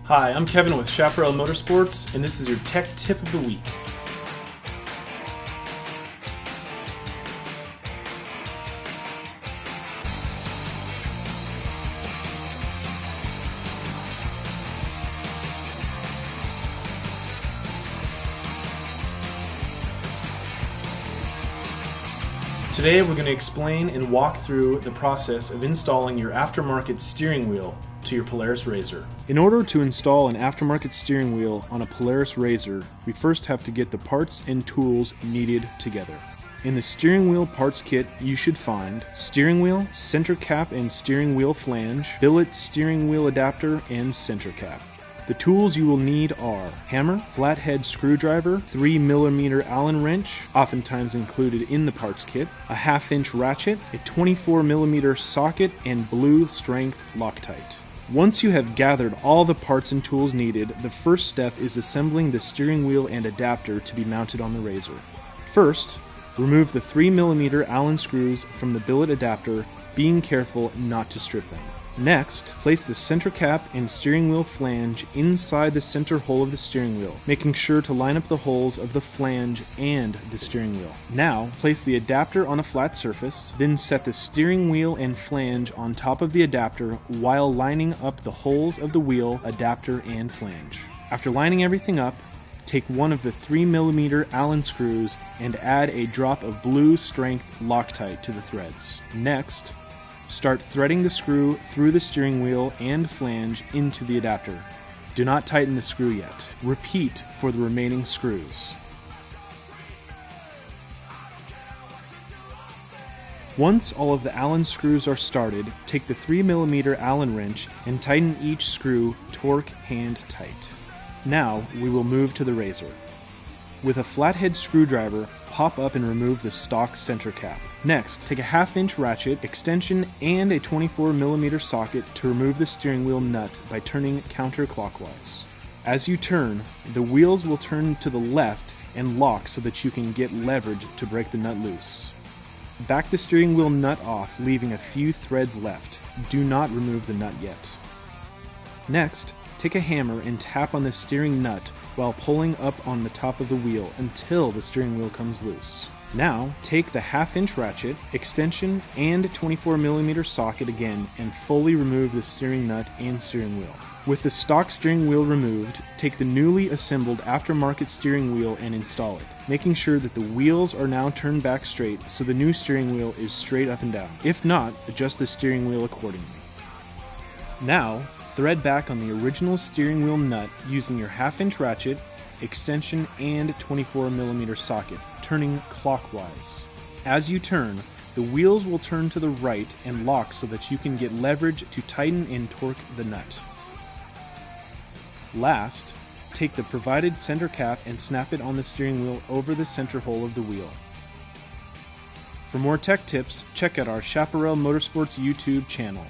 Hi, I'm Kevin with Chaparral Motorsports, and this is your Tech Tip of the Week. Today we're going to explain and walk through the process of installing your aftermarket steering wheel to your Polaris RZR. In order to install an aftermarket steering wheel on a Polaris RZR, we first have to get the parts and tools needed together. In the steering wheel parts kit, you should find steering wheel, center cap and steering wheel flange, billet steering wheel adapter, and center cap. The tools you will need are hammer, flathead screwdriver, 3mm Allen wrench, oftentimes included in the parts kit, a 1/2 inch ratchet, a 24mm socket, and blue strength Loctite. Once you have gathered all the parts and tools needed, the first step is assembling the steering wheel and adapter to be mounted on the RZR. First, remove the 3mm Allen screws from the billet adapter, being careful not to strip them. Next, place the center cap and steering wheel flange inside the center hole of the steering wheel, making sure to line up the holes of the flange and the steering wheel. Now, place the adapter on a flat surface, then set the steering wheel and flange on top of the adapter while lining up the holes of the wheel, adapter, and flange. After lining everything up, take one of the 3mm Allen screws and add a drop of blue strength Loctite to the threads. Next, start threading the screw through the steering wheel and flange into the adapter. Do not tighten the screw yet. Repeat for the remaining screws. Once all of the Allen screws are started, take the 3mm Allen wrench and tighten each screw torque hand tight. Now we will move to the RZR. With a flathead screwdriver, pop up and remove the stock center cap. Next, take a 1/2 inch ratchet, extension, and a 24mm socket to remove the steering wheel nut by turning counterclockwise. As you turn, the wheels will turn to the left and lock so that you can get leverage to break the nut loose. Back the steering wheel nut off, leaving a few threads left. Do not remove the nut yet. Next, take a hammer and tap on the steering nut while pulling up on the top of the wheel until the steering wheel comes loose. Now, take the 1/2 inch ratchet, extension, and 24mm socket again and fully remove the steering nut and steering wheel. With the stock steering wheel removed, take the newly assembled aftermarket steering wheel and install it, making sure that the wheels are now turned back straight so the new steering wheel is straight up and down. If not, adjust the steering wheel accordingly. Now, thread back on the original steering wheel nut using your 1/2 inch ratchet, extension, and 24mm socket, turning clockwise. As you turn, the wheels will turn to the right and lock so that you can get leverage to tighten and torque the nut. Last, take the provided center cap and snap it on the steering wheel over the center hole of the wheel. For more tech tips, check out our Chaparral Motorsports YouTube channel.